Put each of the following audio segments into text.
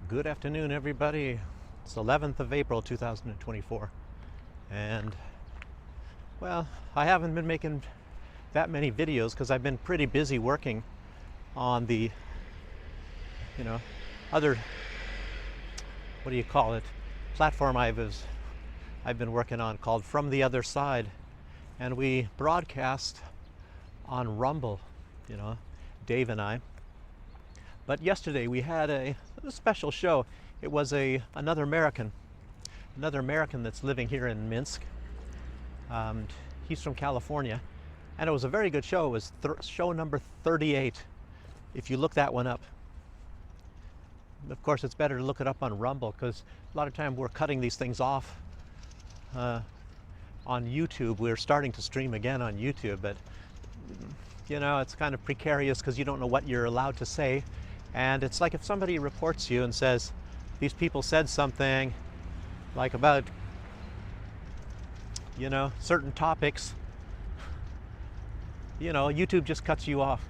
Good afternoon, everybody. It's 11th of April 2024, and well, I haven't been making that many videos because I've been pretty busy working on the other, what do you call it, platform I've been working on called From the Other Side, and we broadcast on Rumble, Dave and I. But yesterday we had a special show. It was another American that's living here in Minsk. He's from California, and it was a very good show. It was show number 38. If you look that one up, of course, it's better to look it up on Rumble because a lot of time we're cutting these things off on YouTube. We're starting to stream again on YouTube, but it's kind of precarious because you don't know what you're allowed to say. And it's like if somebody reports you and says, these people said something like about, certain topics, YouTube just cuts you off.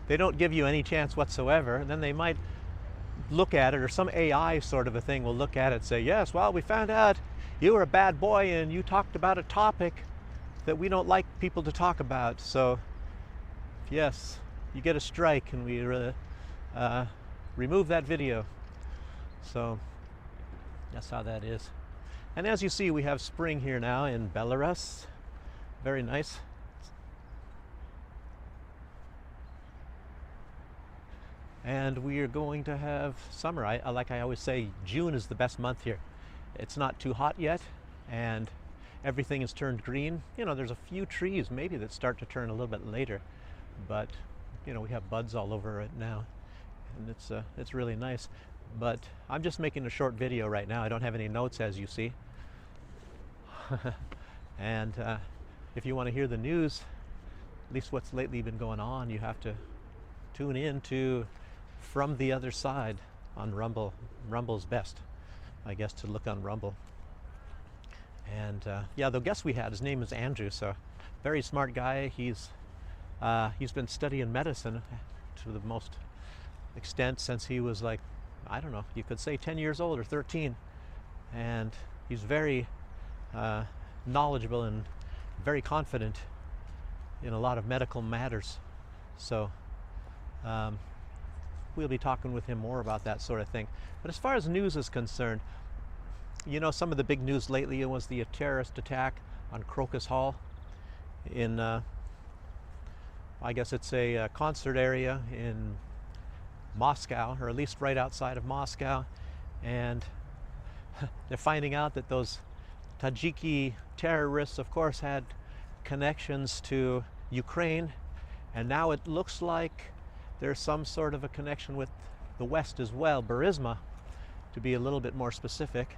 They don't give you any chance whatsoever. And then they might look at it, or some AI sort of a thing will look at it and say, yes, well, we found out you were a bad boy and you talked about a topic that we don't like people to talk about. So, yes, you get a strike, and we remove that video. So that's how that is. And as you see, we have spring here now in Belarus. Very nice. And we are going to have summer. Like I always say, June is the best month here. It's not too hot yet, and everything has turned green. There's a few trees maybe that start to turn a little bit later, but we have buds all over it now, and it's really nice. But I'm just making a short video right now. I don't have any notes, as you see. And if you want to hear the news, at least what's lately been going on, you have to tune in to From the Other Side on Rumble. Rumble's best, I guess, to look on Rumble. And the guest we had, his name is Andrew. So very smart guy. He's been studying medicine to the most extent since he was, like, I don't know, you could say 10 years old or 13. And he's very knowledgeable and very confident in a lot of medical matters. So we'll be talking with him more about that sort of thing. But as far as news is concerned, some of the big news lately was the terrorist attack on Crocus Hall in, I guess it's a concert area in Moscow, or at least right outside of Moscow. And they're finding out that those Tajiki terrorists, of course, had connections to Ukraine, and now it looks like there's some sort of a connection with the West as well, Burisma, to be a little bit more specific.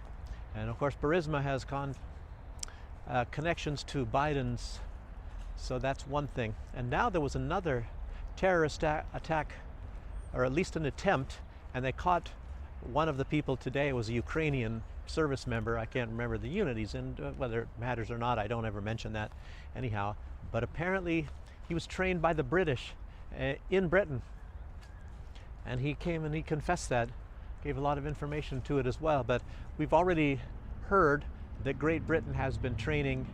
And of course, Burisma has connections to Biden's, so that's one thing. And now there was another terrorist attack, or at least an attempt, and they caught one of the people today. It was a Ukrainian service member. I can't remember the unit he's in, whether it matters or not. I don't ever mention that anyhow. But apparently he was trained by the British in Britain. And he came and he confessed that, gave a lot of information to it as well. But we've already heard that Great Britain has been training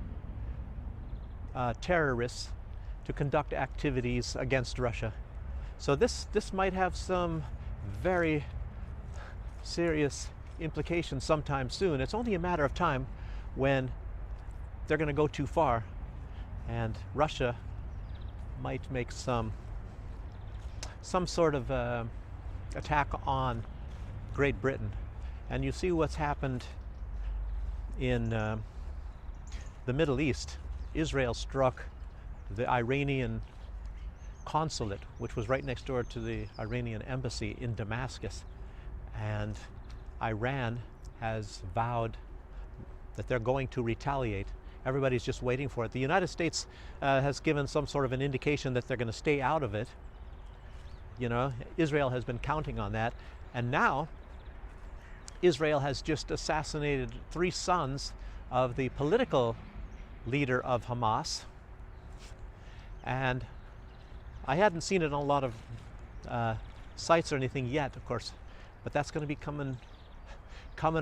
terrorists to conduct activities against Russia. So this might have some very serious implications sometime soon. It's only a matter of time when they're going to go too far, and Russia might make some sort of attack on Great Britain. And you see what's happened in the Middle East. Israel struck the Iranian consulate, which was right next door to the Iranian embassy in Damascus, and Iran has vowed that they're going to retaliate. Everybody's just waiting for it. The United States has given some sort of an indication that they're going to stay out of it. Israel has been counting on that, and now Israel has just assassinated 3 sons of the political leader of Hamas. And I hadn't seen it on a lot of sites or anything yet, of course. but that's going to be coming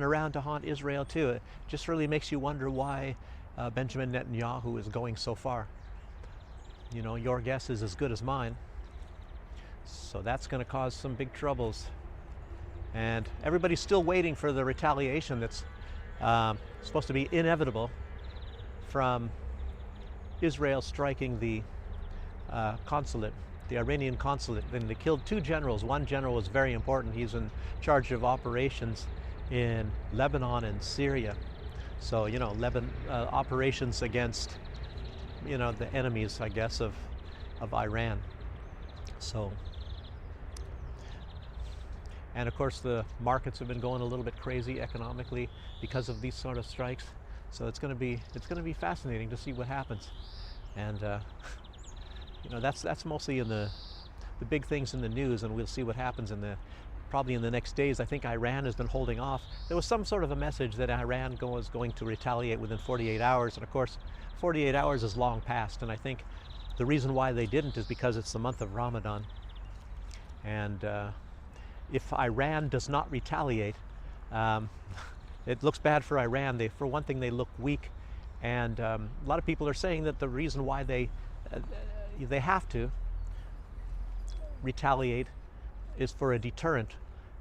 around to haunt Israel too. It just really makes you wonder why Benjamin Netanyahu is going so far. You know, your guess is as good as mine. So that's going to cause some big troubles. And everybody's still waiting for the retaliation that's supposed to be inevitable from Israel striking the consulate, the Iranian consulate. And they killed 2 generals. One general was very important. He's in charge of operations in Lebanon and Syria. So, you know, operations against, you know, the enemies, I guess, of Iran. So, and of course the markets have been going a little bit crazy economically because of these sort of strikes. So it's going to be fascinating to see what happens. And you know, that's mostly in the big things in the news, and we'll see what happens probably in the next days. I think Iran has been holding off. There was some sort of a message that Iran was going to retaliate within 48 hours, and of course 48 hours is long past, and I think the reason why they didn't is because it's the month of Ramadan. And if Iran does not retaliate, it looks bad for Iran. For one thing, they look weak, and a lot of people are saying that the reason why they have to retaliate is for a deterrent,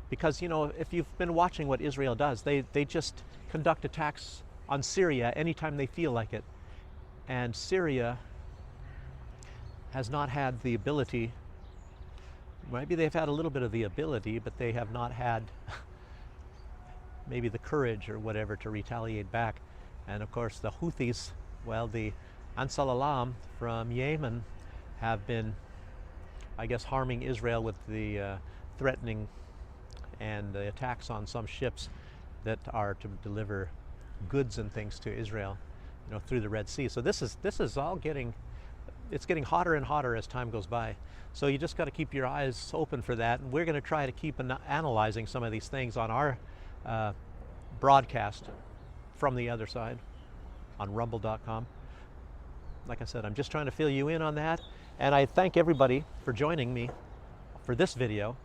because, you know, if you've been watching what Israel does, they just conduct attacks on Syria anytime they feel like it, and Syria has not had the ability. Maybe they've had a little bit of the ability, but they have not had maybe the courage or whatever to retaliate back. And of course the Houthis, well, the Ansar Allah from Yemen have been, I guess, harming Israel with the threatening and the attacks on some ships that are to deliver goods and things to Israel, you know, through the Red Sea. So this is all getting hotter and hotter as time goes by. So you just got to keep your eyes open for that. And we're going to try to keep analyzing some of these things on our broadcast from the other side on rumble.com. Like I said, I'm just trying to fill you in on that. And I thank everybody for joining me for this video,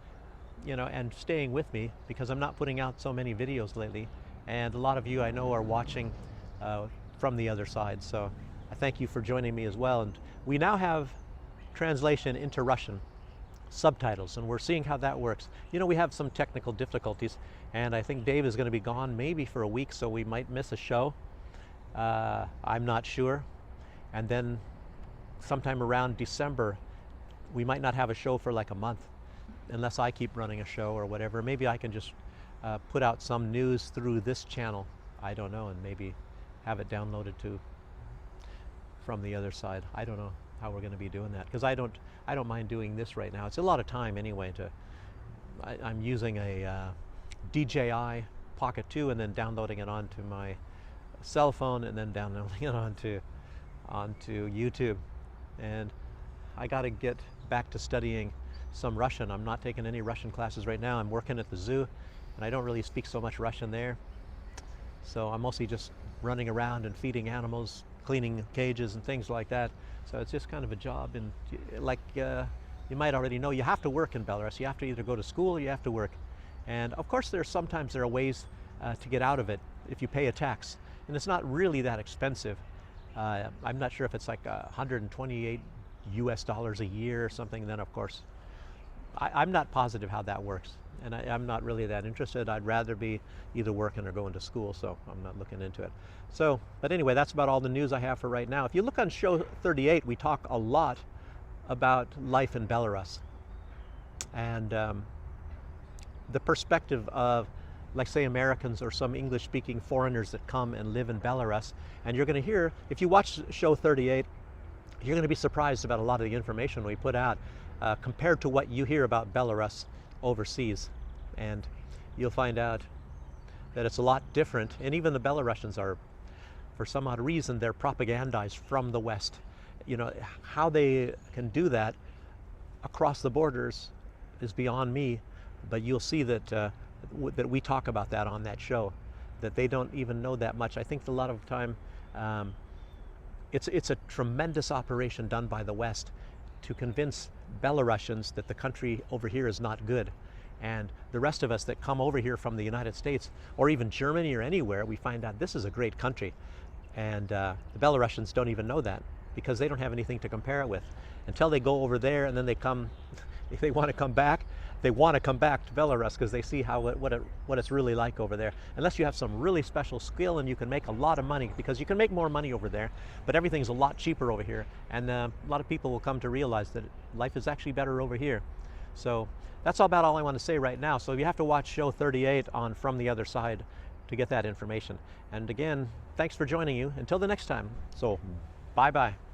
you know, and staying with me, because I'm not putting out so many videos lately. And a lot of you I know are watching from the other side. So I thank you for joining me as well. And we now have translation into Russian, subtitles, and we're seeing how that works. You know, we have some technical difficulties, and I think Dave is going to be gone maybe for a week, so we might miss a show. I'm not sure. And then sometime around December, we might not have a show for like a month, unless I keep running a show or whatever. Maybe I can just put out some news through this channel. I don't know, and maybe have it downloaded from the other side. I don't know how we're going to be doing that, because I don't mind doing this right now. It's a lot of time anyway. I'm using a DJI Pocket 2 and then downloading it onto my cell phone and then downloading it onto YouTube. And I got to get back to studying some Russian. I'm not taking any Russian classes right now. I'm working at the zoo, and I don't really speak so much Russian there. So I'm mostly just running around and feeding animals, cleaning cages and things like that. So it's just kind of a job. And like you might already know, you have to work in Belarus. You have to either go to school or you have to work. And of course sometimes there are ways to get out of it if you pay a tax. And it's not really that expensive. I'm not sure if it's like $128 US a year or something. Then of course, I'm not positive how that works. And I'm not really that interested. I'd rather be either working or going to school, so I'm not looking into it. So, but anyway, that's about all the news I have for right now. If you look on show 38, we talk a lot about life in Belarus and the perspective of, like, say, Americans or some English-speaking foreigners that come and live in Belarus. And you're going to hear, if you watch show 38, you're going to be surprised about a lot of the information we put out compared to what you hear about Belarus overseas. And you'll find out that it's a lot different. And even the Belarusians are, for some odd reason, they're propagandized from the West. You know, how they can do that across the borders is beyond me, but you'll see that that we talk about that on that show, that they don't even know that much. I think a lot of time it's a tremendous operation done by the West to convince Belarusians that the country over here is not good. And the rest of us that come over here from the United States or even Germany or anywhere, we find out this is a great country. And the Belarusians don't even know that because they don't have anything to compare it with. Until they go over there and then they come, if they want to come back, they want to come back to Belarus because they see how what it's really like over there. Unless you have some really special skill and you can make a lot of money, because you can make more money over there, but everything's a lot cheaper over here. And a lot of people will come to realize that life is actually better over here. So that's about all I want to say right now. So you have to watch show 38 on From the Other Side to get that information. And again, thanks for joining you. Until the next time. So bye-bye.